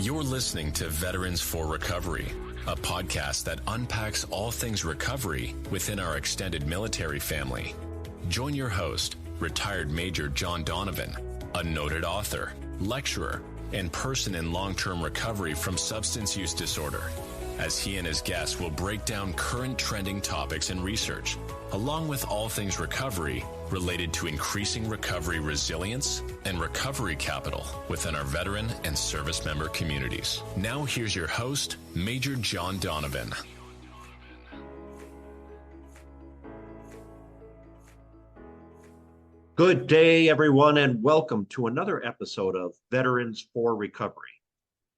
You're listening to Veterans for Recovery, a podcast that unpacks all things recovery within our extended military family. Join your host, retired Major John Donovan, a noted author, lecturer, and person in long-term recovery from substance use disorder, as he and his guests will break down current trending topics and research, along with all things recovery related to increasing recovery resilience and recovery capital within our veteran and service member communities. Now here's your host, Major John Donovan. Good day, everyone, and welcome to another episode of Veterans for Recovery.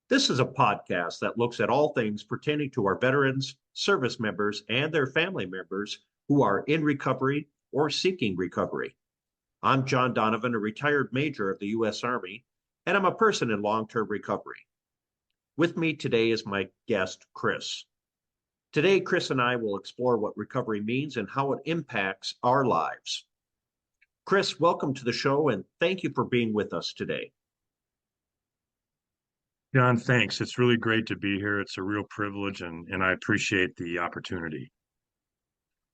This is a podcast that looks at all things pertaining to our veterans, service members, and their family members who are in recovery or seeking recovery. I'm John Donovan, a retired major of the U.S. Army, and I'm a person in long-term recovery. With me today is my guest, Chris. Today, Chris and I will explore what recovery means and how it impacts our lives. Chris, welcome to the show, and thank you for being with us today. John, thanks. It's really great to be here. It's a real privilege, and I appreciate the opportunity.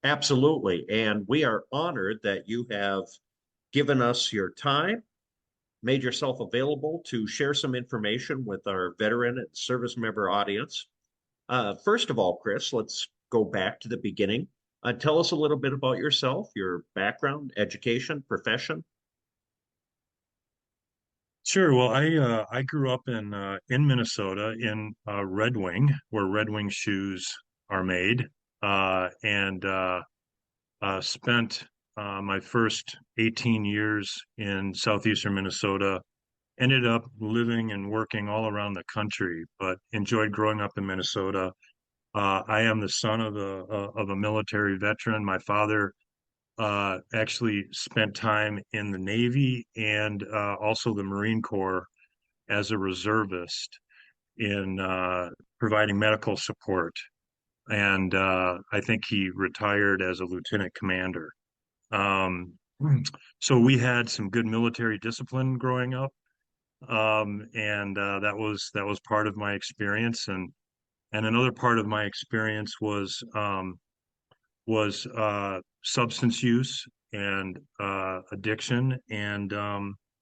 Absolutely. And we are honored that you have given us your time, made yourself available to share some information with our veteran and service member audience. First of all, Chris, let's go back to the beginning. Tell us a little bit about yourself, your background, education, profession. Sure. Well, I grew up in Minnesota in Red Wing, where Red Wing shoes are made, and spent my first 18 years in southeastern Minnesota. Ended up living and working all around the country, but enjoyed growing up in Minnesota. I am the son of a military veteran. My father actually spent time in the Navy and also the Marine Corps as a reservist in providing medical support. And I think he retired as a lieutenant commander. So we had some good military discipline growing up, and that was part of my experience. And another part of my experience was substance use and addiction and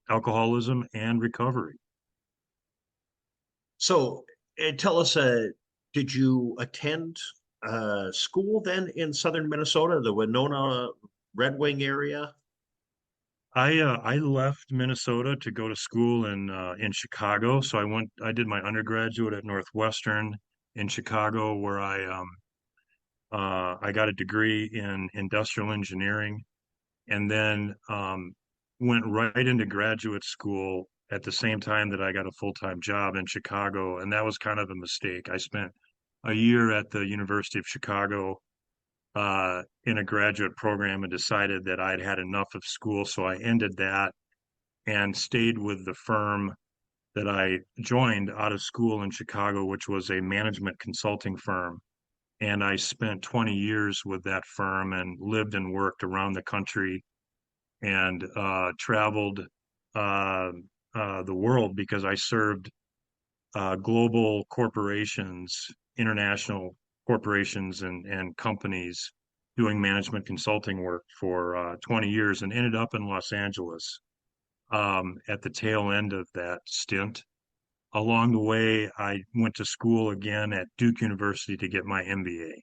alcoholism and recovery. So tell us, did you attend school then in southern Minnesota, the Winona Red Wing area? I left Minnesota to go to school in Chicago. So I did my undergraduate at Northwestern in Chicago, where I got a degree in industrial engineering, and then went right into graduate school at the same time that I got a full-time job in Chicago. And that was kind of a mistake. I spent a year at the University of Chicago in a graduate program and decided that I'd had enough of school. So I ended that and stayed with the firm that I joined out of school in Chicago, which was a management consulting firm. And I spent 20 years with that firm and lived and worked around the country and traveled the world because I served global corporations, international corporations and companies doing management consulting work for 20 years and ended up in Los Angeles at the tail end of that stint. Along the way, I went to school again at Duke University to get my MBA.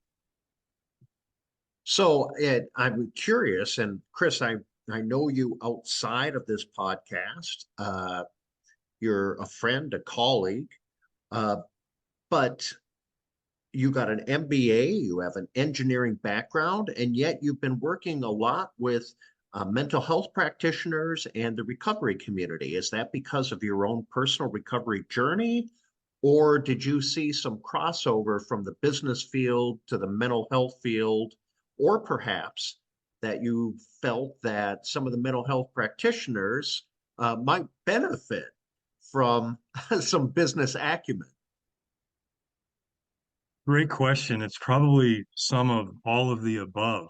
So I'm curious, and Chris, I know you outside of this podcast. You're a friend, a colleague, but you got an MBA, you have an engineering background, and yet you've been working a lot with mental health practitioners and the recovery community. Is that because of your own personal recovery journey, or did you see some crossover from the business field to the mental health field, or perhaps that you felt that some of the mental health practitioners might benefit from some business acumen? Great question. It's probably some of all of the above.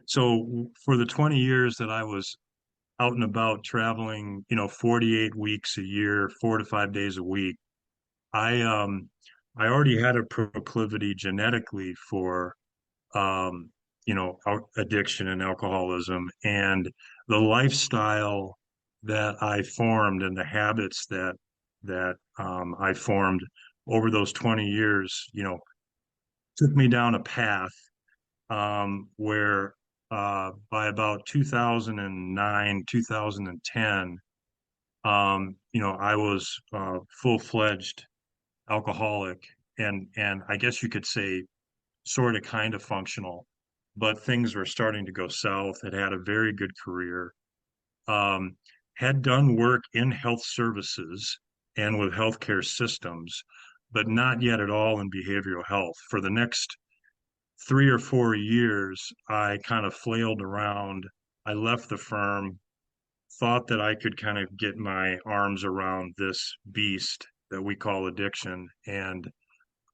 So for the 20 years that I was out and about traveling, 48 weeks a year, 4 to 5 days a week, I I already had a proclivity genetically for um, addiction and alcoholism, and the lifestyle that I formed and the habits that I formed over those 20 years, took me down a path where by about 2009, 2010, I was full-fledged alcoholic, and I guess you could say sort of kind of functional, but things were starting to go south. Had a very good career, um, had done work in health services and with healthcare systems, but not yet at all in behavioral health. For the next 3 or 4 years, I kind of flailed around. I left the firm, thought that I could kind of get my arms around this beast that we call addiction, and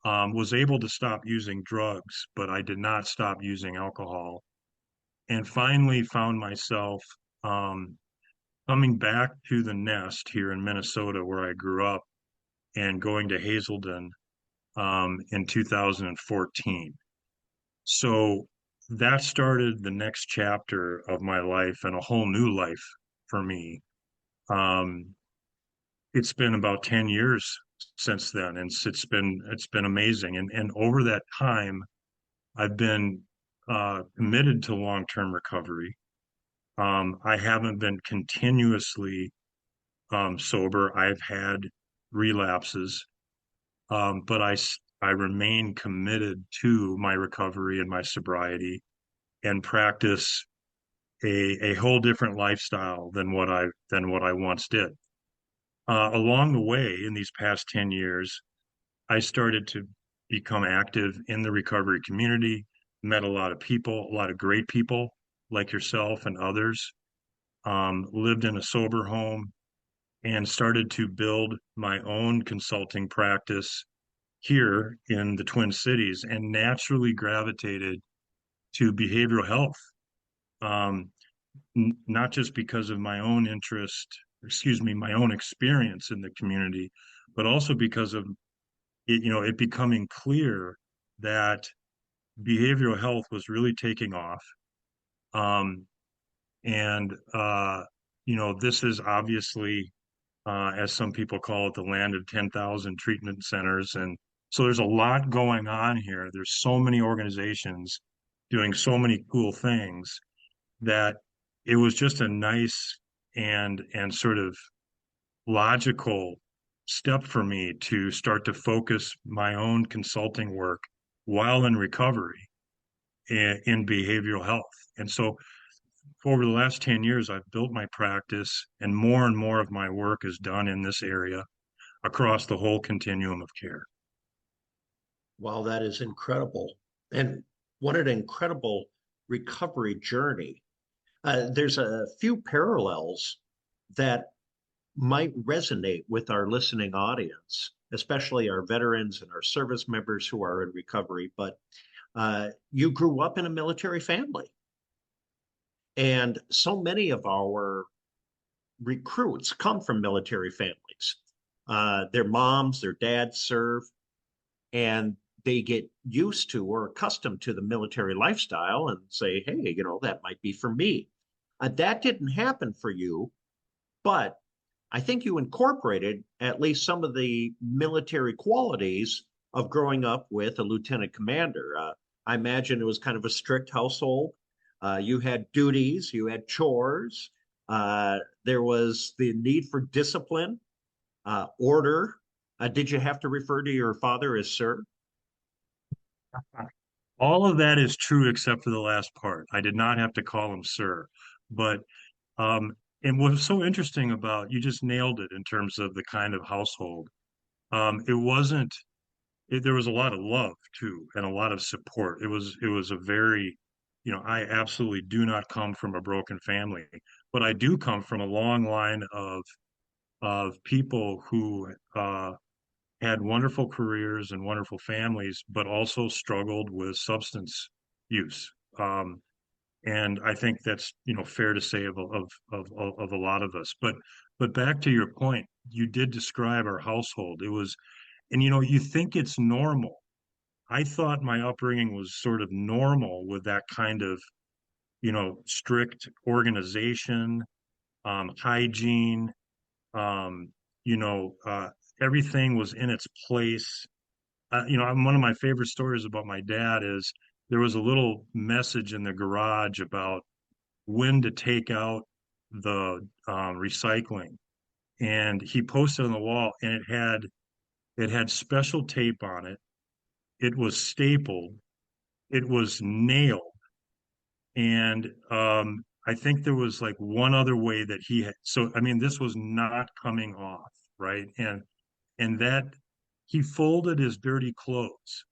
was able to stop using drugs, but I did not stop using alcohol. And finally found myself um, coming back to the nest here in Minnesota, where I grew up, and going to Hazelden in 2014. So that started the next chapter of my life and a whole new life for me. Um, it's been about 10 years since then, and it's been amazing. And over that time, I've been committed to long-term recovery. I haven't been continuously sober. I've had relapses, but I remain committed to my recovery and my sobriety, and practice a whole different lifestyle than what I once did. Along the way, in these past 10 years, I started to become active in the recovery community, met a lot of people, a lot of great people like yourself and others, lived in a sober home, and started to build my own consulting practice here in the Twin Cities, and naturally gravitated to behavioral health. Um, Not just because of my own interest, excuse me, my own experience in the community, but also because of it becoming clear that behavioral health was really taking off. Um, and this is obviously, as some people call it, the land of 10,000 treatment centers. And so there's a lot going on here. There's so many organizations doing so many cool things, that it was just a nice and sort of logical step for me to start to focus my own consulting work while in recovery in behavioral health. And so over the last 10 years, I've built my practice, and more of my work is done in this area across the whole continuum of care. Wow, that is incredible. And what an incredible recovery journey. There's a few parallels that might resonate with our listening audience, especially our veterans and our service members who are in recovery. But you grew up in a military family, and so many of our recruits come from military families. Their moms, their dads serve, and they get used to or accustomed to the military lifestyle and say, hey, that might be for me. That didn't happen for you, but I think you incorporated at least some of the military qualities of growing up with a lieutenant commander. I imagine it was kind of a strict household. You had duties, you had chores. There was the need for discipline, order. Did you have to refer to your father as sir? All of that is true except for the last part. I did not have to call him sir. But um, and what was so interesting about, you just nailed it in terms of the kind of household. It wasn't there was a lot of love too, and a lot of support. It was a very, I absolutely do not come from a broken family, but I do come from a long line of people who had wonderful careers and wonderful families, but also struggled with substance use. And I think that's, fair to say of a lot of us. But back to your point, you did describe our household. And you think it's normal. I thought my upbringing was sort of normal with that kind of, strict organization, hygiene, um, you know, uh, everything was in its place. One of my favorite stories about my dad is there was a little message in the garage about when to take out the recycling, and he posted on the wall, and it had special tape on it. It was stapled. It was nailed, and I think there was like one other way that he had. So I mean, this was not coming off, right? And that he folded his dirty clothes.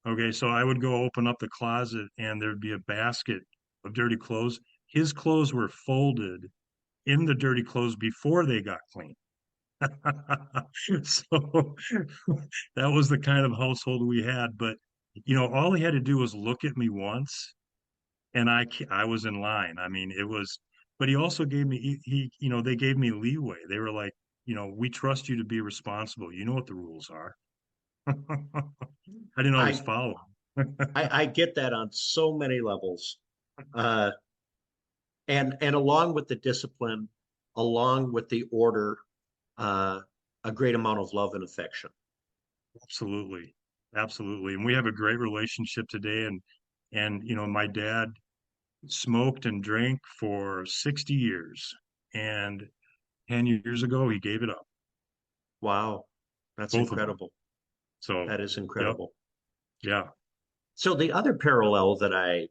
Okay, so I would go open up the closet and there'd be a basket of dirty clothes. His clothes were folded in the dirty clothes before they got clean. So that was the kind of household we had. But all he had to do was look at me once, and I was in line. I mean, it was. But he also gave me they gave me leeway. They were like, we trust you to be responsible. You know what the rules are. I didn't always I follow. I get that on so many levels. Uh, and along with the discipline, along with the order, uh, a great amount of love and affection. Absolutely. Absolutely. And we have a great relationship today. And my dad smoked and drank for 60 years. And 10 years ago, he gave it up, Wow, that's both of them. incredible. So, That is yep. incredible. Yeah. So the other parallel that I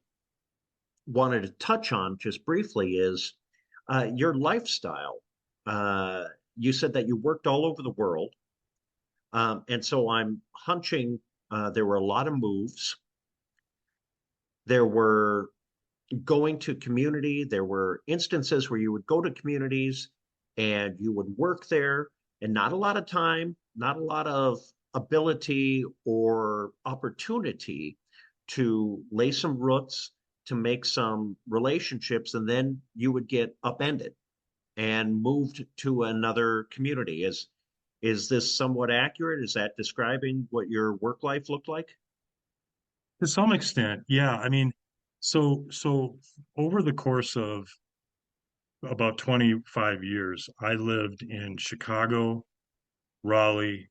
wanted to touch on just briefly is your lifestyle. Uh, you said that you worked all over the world. And so I'm hunching there were a lot of moves. There were going to community. There were instances where you would go to communities and you would work there, and not a lot of time, not a lot of ability or opportunity to lay some roots, to make some relationships, and then you would get upended and moved to another community. Is this somewhat accurate? Is that describing what your work life looked like? To some extent, yeah. I mean, so over the course of about 25 years, I lived in Chicago, Raleigh,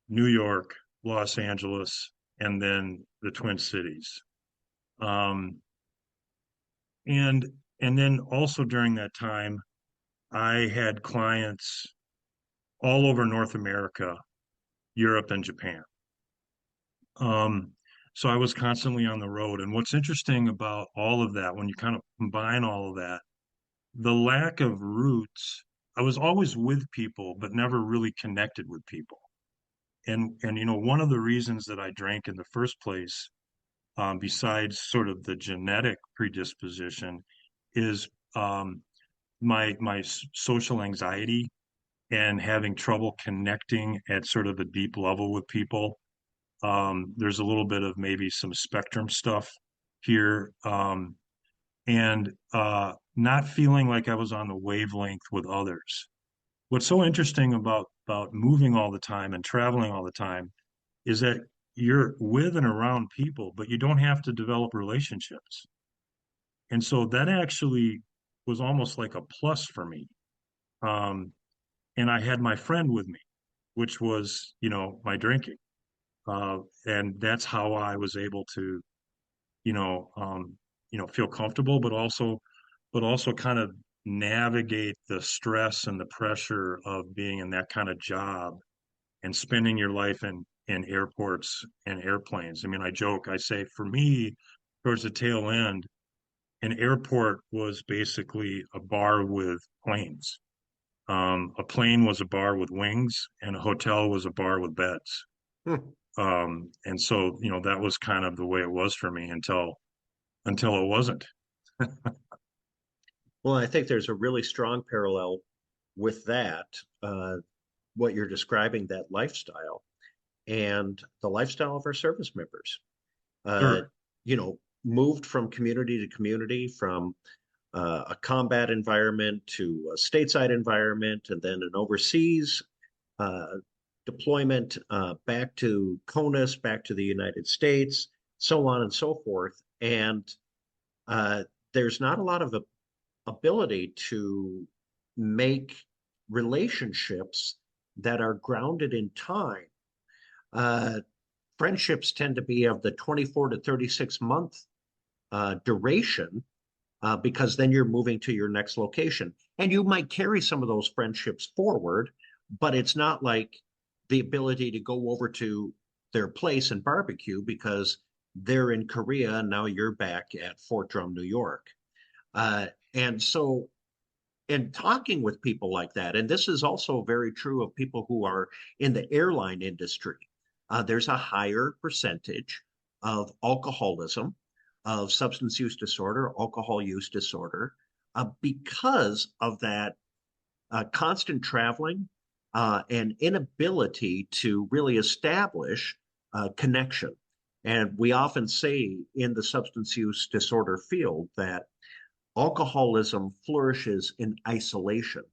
New York, Los Angeles, and then the Twin Cities. Um, and and then also during that time, I had clients all over North America, Europe, and Japan. Um, so I was constantly on the road. And what's interesting about all of that, when you kind of combine all of that, the lack of roots, I was always with people, but never really connected with people. And one of the reasons that I drank in the first place, besides sort of the genetic predisposition, is my social anxiety and having trouble connecting at sort of a deep level with people. There's a little bit of maybe some spectrum stuff here, and not feeling like I was on the wavelength with others. What's so interesting about moving all the time and traveling all the time is that you're with and around people, but you don't have to develop relationships. And so that actually was almost like a plus for me. Um, and I had my friend with me, which was, my drinking. And that's how I was able to, you know, um, feel comfortable, but also kind of navigate the stress and the pressure of being in that kind of job and spending your life in airports and airplanes. I mean, I joke, I say for me, towards the tail end, an airport was basically a bar with planes. A plane was a bar with wings, and a hotel was a bar with beds. Hmm. And so, that was kind of the way it was for me until it wasn't. Well, I think there's a really strong parallel with that, uh, what you're describing, that lifestyle and the lifestyle of our service members. Uh, Sure. you know, moved from community to community, from a combat environment to a stateside environment, and then an overseas. Uh, deployment back to CONUS, back to the United States, so on and so forth. And uh, there's not a lot of ability to make relationships that are grounded in time. Uh, Friendships tend to be of the 24 to 36 month duration because then you're moving to your next location. And you might carry some of those friendships forward, but it's not like the ability to go over to their place and barbecue because they're in Korea and now you're back at Fort Drum, New York. And so, in talking with people like that, and this is also very true of people who are in the airline industry, there's a higher percentage of alcoholism, of substance use disorder, alcohol use disorder, because of that constant traveling and inability to really establish connection. And we often say in the substance use disorder field that alcoholism flourishes in isolation.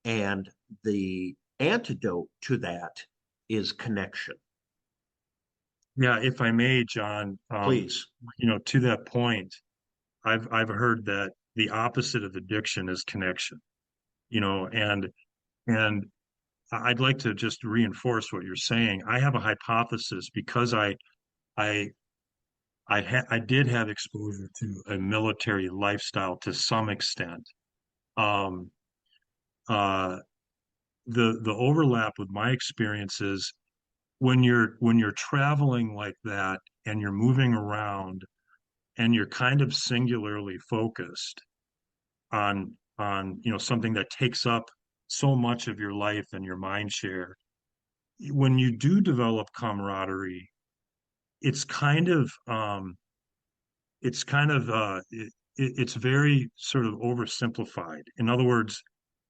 And the antidote to that is connection. Yeah, if I may, John, Please. to that point, I've heard that the opposite of addiction is connection, and I'd like to just reinforce what you're saying. I have a hypothesis because I did have exposure to a military lifestyle to some extent. Um, uh, the overlap with my experiences when you're traveling like that and you're moving around and you're kind of singularly focused on something that takes up so much of your life and your mind share. When you do develop camaraderie, it's kind of it's very sort of oversimplified. In other words,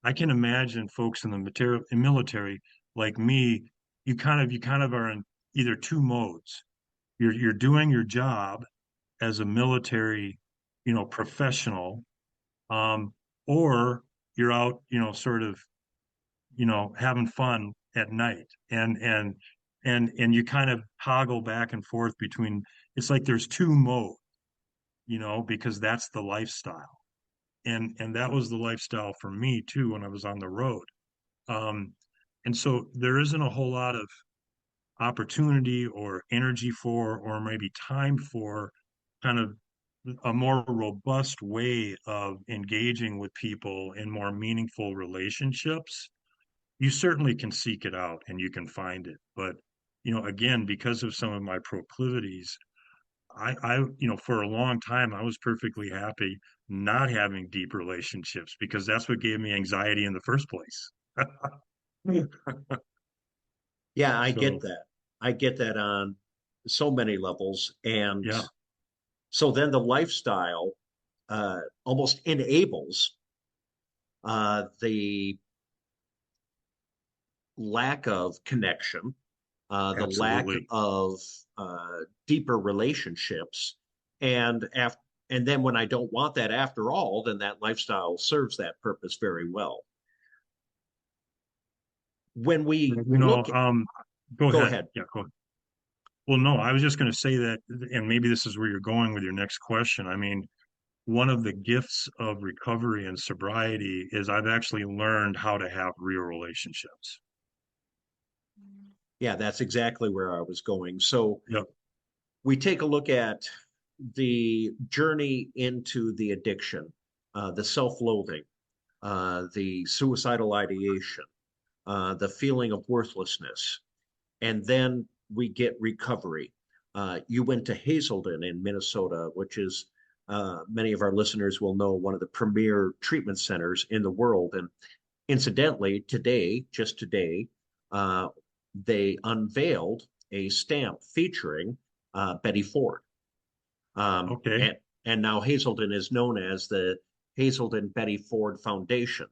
I can imagine folks in the military like me, you kind of are in either two modes. You're doing your job as a military, professional, um, or you're out, sort of, having fun at night, and you kind of toggle back and forth between. It's like there's two modes, because that's the lifestyle, and that was the lifestyle for me too when I was on the road. Um, and so there isn't a whole lot of opportunity or energy for, or maybe time for, kind of a more robust way of engaging with people in more meaningful relationships. You certainly can seek it out and you can find it. But, again, because of some of my proclivities, for a long time, I was perfectly happy not having deep relationships because that's what gave me anxiety in the first place. Yeah, I get So, that. I get that on so many levels. And yeah, so then the lifestyle almost enables the lack of connection, the lack absolutely. of deeper relationships, and and then when I don't want that after all, then that lifestyle serves that purpose very well. When we You know, look, go go ahead. ahead. Yeah, go ahead. Well, no, I was just going to say that, and maybe this is where you're going with your next question. I mean, one of the gifts of recovery and sobriety is I've actually learned how to have real relationships. Yeah, that's exactly where I was going. So Yep. we take a look at the journey into the addiction, the self-loathing, the suicidal ideation, the feeling of worthlessness, and then we get recovery. You went to Hazelden in Minnesota, which is many of our listeners will know one of the premier treatment centers in the world. And incidentally, today, just today, uh, they unveiled a stamp featuring Betty Ford. Um, Okay. and, and now Hazelden is known as the Hazelden Betty Ford Foundation.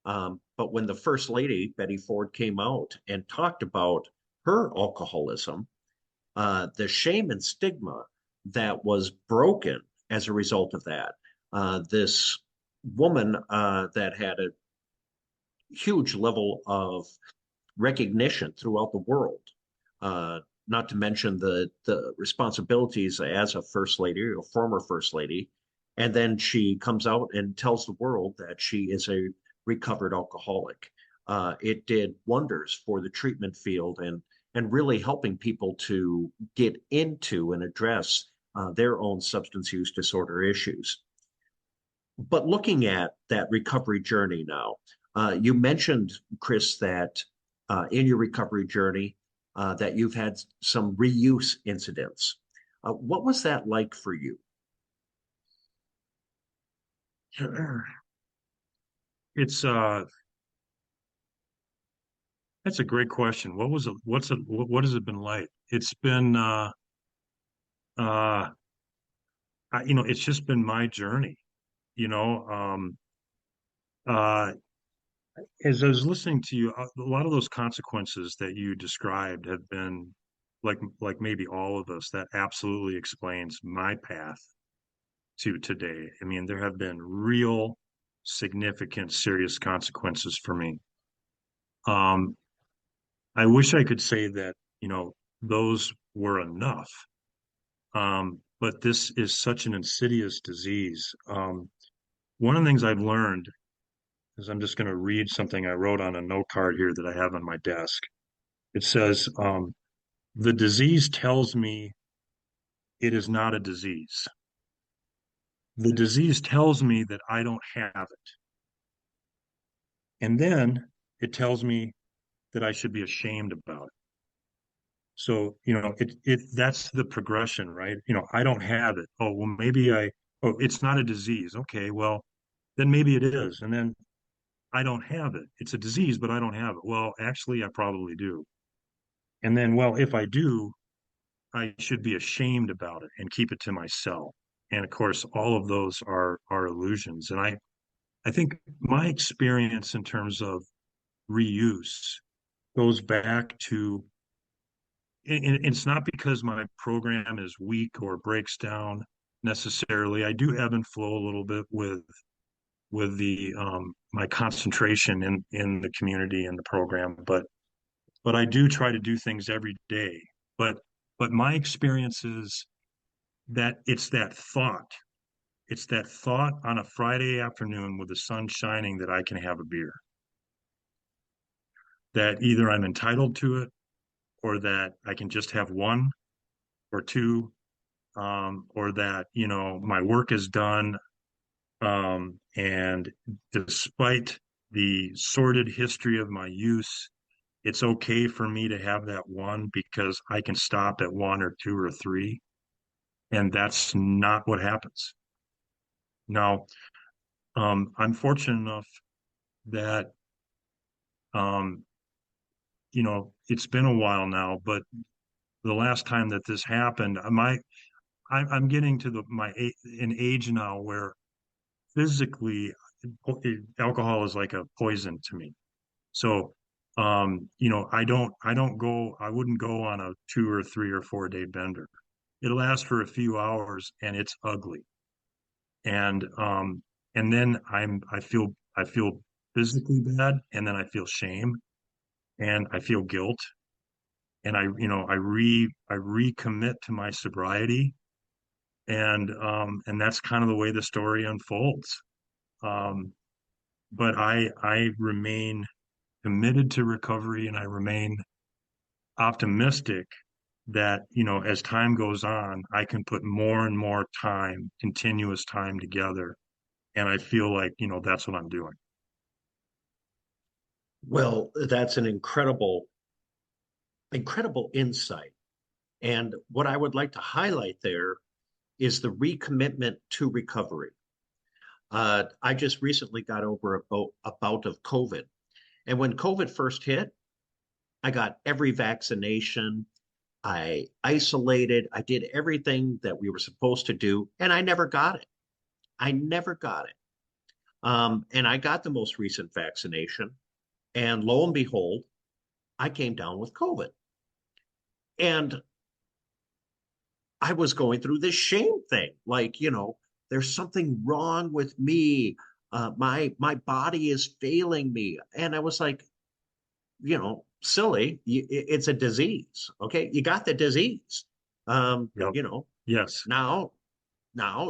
But when the First Lady, Betty Ford, came out and talked about her alcoholism, the shame and stigma that was broken as a result of that, this woman that had a huge level of recognition throughout the world. Not to mention the responsibilities as a first lady or former first lady. And then she comes out and tells the world that she is a recovered alcoholic. It did wonders for the treatment field and really helping people to get into and address their own substance use disorder issues. But looking at that recovery journey now, you mentioned, Chris, that in your recovery journey, that you've had some reuse incidents. What was that like for you? It's that's a great question. What has it been like? It's been uh it's just been my journey, you know. Uh as I was listening to you, a lot of those consequences that you described have been like maybe all of us, that absolutely explains my path to today. I mean, there have been real significant serious consequences for me. Um, I wish I could say that, those were enough. But this is such an insidious disease. One of the things I've learned is, I'm just going to read something I wrote on a note card here that I have on my desk. It says, the disease tells me it is not a disease. The disease tells me that I don't have it. And then it tells me that I should be ashamed about it. So, that's the progression, right? I don't have it. Oh, well, it's not a disease. Okay, well, then maybe it is. And then I don't have it. It's a disease, but I don't have it. Well, actually, I probably do. And then, well, if I do, I should be ashamed about it and keep it to myself. And of course, all of those are illusions. And I think my experience in terms of reuse goes back to, and it's not because my program is weak or breaks down necessarily. I do ebb and flow a little bit with the my concentration in the community and the program, but I do try to do things every day. But my experience is that it's that thought on a Friday afternoon with the sun shining that I can have a beer. That either I'm entitled to it, or that I can just have one or two, or that, my work is done. And despite the sordid history of my use, it's okay for me to have that one because I can stop at one or two or three. And that's not what happens. Now, I'm fortunate enough that, um, it's been a while now, but the last time that this happened, I'm getting to an age now where physically alcohol is like a poison to me. So, I wouldn't go on a 2 or 3 or 4 day bender. It'll last for a few hours and it's ugly. And then I feel physically bad, and then I feel shame, and I feel guilt, and I recommit to my sobriety, and that's kind of the way the story unfolds. Um, but I remain committed to recovery, and I remain optimistic that, as time goes on, I can put more and more time, continuous time together. And I feel like, that's what I'm doing. Well, that's an incredible insight. And what I would like to highlight there is the recommitment to recovery. I just recently got over a bout of COVID. And when COVID first hit, I got every vaccination. I isolated. I did everything that we were supposed to do, and I never got it. I never got it. And I got the most recent vaccination. And lo and behold, I came down with COVID. And I was going through this shame thing, like, there's something wrong with me. My body is failing me. And I was like, silly. It's a disease. Okay. You got the disease. Yep. You know, Yes. now,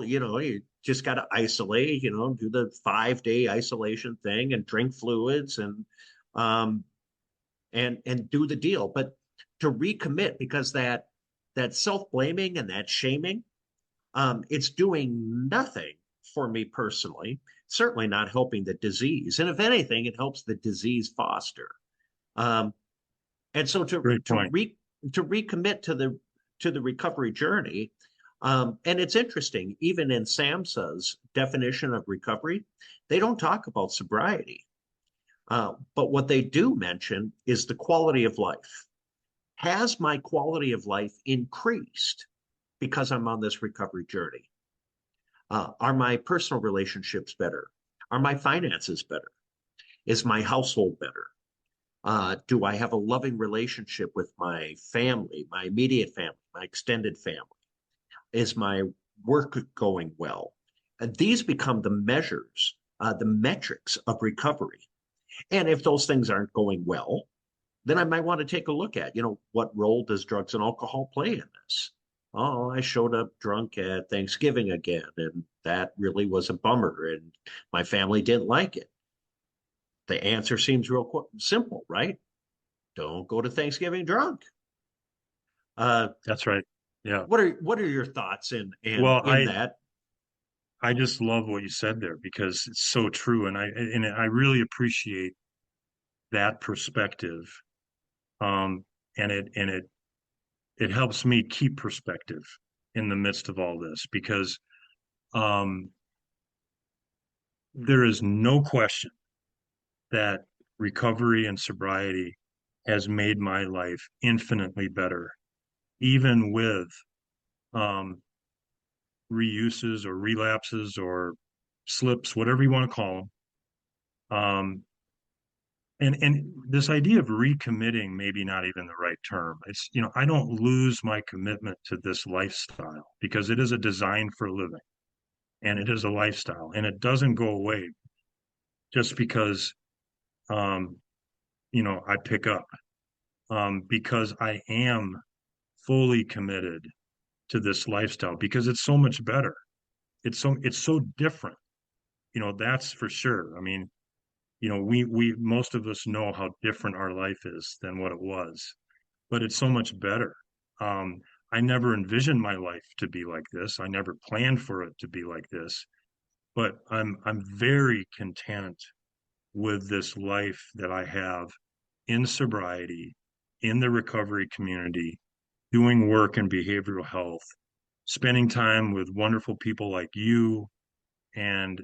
you just got to isolate, do the 5-day isolation thing and drink fluids um, and do the deal. But to recommit, because that self-blaming and that shaming, it's doing nothing for me personally, certainly not helping the disease. And if anything, it helps the disease foster. Um, and so Great point. to recommit to the recovery journey, and it's interesting, even in SAMHSA's definition of recovery, they don't talk about sobriety. But what they do mention is the quality of life. Has my quality of life increased because I'm on this recovery journey? Are my personal relationships better? Are my finances better? Is my household better? Do I have a loving relationship with my family, my immediate family, my extended family? Is my work going well? And these become the measures, the metrics of recovery. And if those things aren't going well, then I might want to take a look at, what role does drugs and alcohol play in this? Oh, I showed up drunk at Thanksgiving again, and that really was a bummer, and my family didn't like it. The answer seems real simple, right? Don't go to Thanksgiving drunk. That's right. Yeah. What are your thoughts in Well, that? I just love what you said there because it's so true, and I really appreciate that perspective. And it helps me keep perspective in the midst of all this because there is no question that recovery and sobriety has made my life infinitely better, even with reuses or relapses or slips, whatever you want to call them. And this idea of recommitting, maybe not even the right term. It's, I don't lose my commitment to this lifestyle because it is a design for living and it is a lifestyle and it doesn't go away just because, I pick up, because I am fully committed to this lifestyle because it's so much better. It's so different, that's for sure. I mean, we most of us know how different our life is than what it was, but it's so much better. I never envisioned my life to be like this. I never planned for it to be like this, but I'm very content with this life that I have in sobriety, in the recovery community, doing work in behavioral health, spending time with wonderful people like you and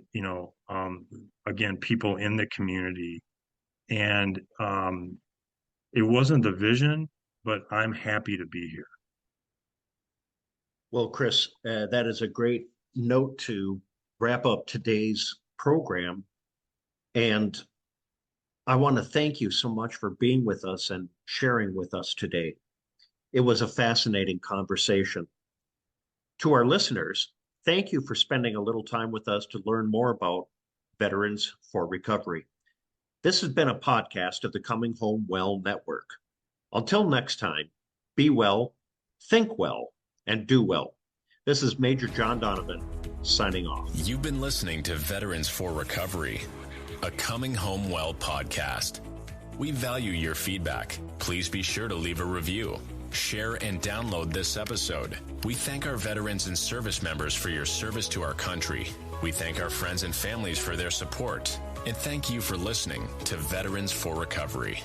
again, people in the community. And it wasn't the vision, but I'm happy to be here. Well, Chris, that is a great note to wrap up today's program. And I want to thank you so much for being with us and sharing with us today. It was a fascinating conversation. To our listeners, thank you for spending a little time with us to learn more about Veterans for Recovery. This has been a podcast of the Coming Home Well Network. Until next time, be well, think well, and do well. This is Major John Donovan signing off. You've been listening to Veterans for Recovery, a Coming Home Well podcast. We value your feedback. Please be sure to leave a review. Share and download this episode. We thank our veterans and service members for your service to our country. We thank our friends and families for their support. And thank you for listening to Veterans for Recovery.